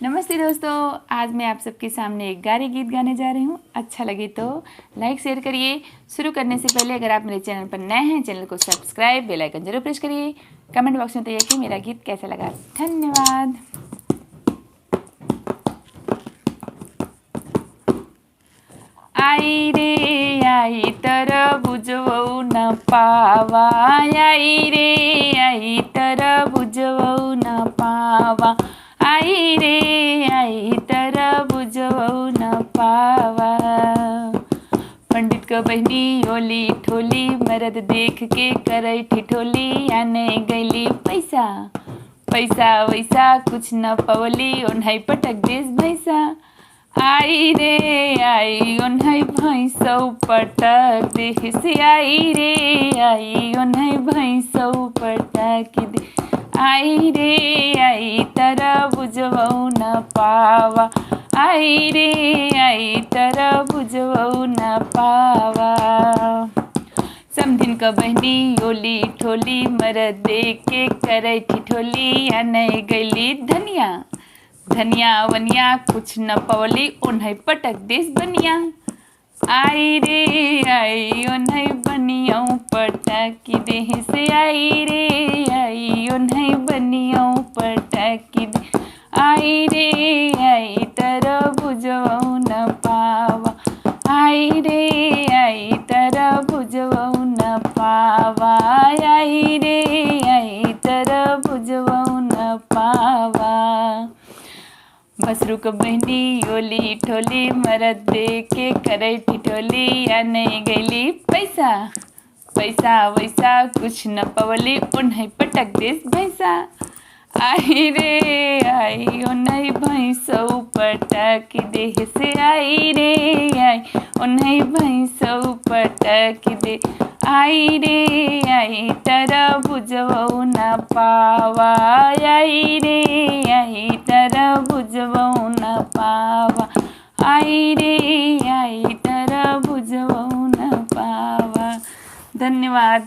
नमस्ते दोस्तों, आज मैं आप सबके सामने एक गारी गीत गाने जा रही हूँ। अच्छा लगे तो लाइक शेयर करिए। शुरू करने से पहले अगर आप मेरे चैनल पर नए हैं, चैनल को सब्सक्राइब, बेल आइकन जरूर प्रेस करिए। कमेंट बॉक्स में बताइए कि मेरा गीत कैसा लगा। धन्यवाद। आई रे आई तरबुजवौ न पावा, आई रे आई तरबुजवौ न पावा, आई रे आई तरबुजवौ न पावा। पंडित क बहनी ओली ठोली, मरद देख के करई ठिठोली, आने गईली पैसा पैसा वैसा कुछ न पवली, ओन्हई पटक देश भैसा। आई रे आई ओन्हई भैंसौ पटक देह से, आई रे आई ओन्हई भैंसौ पटक दे, आई रे आई तरबुजवौ न पावा, आई रे आई तरबुजवौ न पावा। समधिन क बहनी ओली ठोली, मरद देख के करई ठिठोली, आने गईली धनिया धनिया वनिया कुछ न पवली, ओन्हई पटक देश बनिया। आई रे आई ओन्हई बनियौ पटक देह से, आई रे आई ओन्हई बनियौ पटक दे, आई रे आई तरबुजवौ न पावा, आई रे आई तरबुजवौ न पावा, आई रे आई तरबुजवौ न पावा। भसरू क बहनी ओली ठोली, मरद देख के करई ठिठोली, आने गईली पैसा पैसा वैसा कुछ न पवली, ओन्हई पटक देश भैंसा। आई रे आई ओन्हई भैंसौ पटक देह से, आई रे आई ओन्हई भैंसौ पटक दे, आई रे आई तरबुजवौ न पावा, आई रे आई तरबुजवौ न पावा, आई रे आई तरबुजवौ न पावा। धन्यवाद।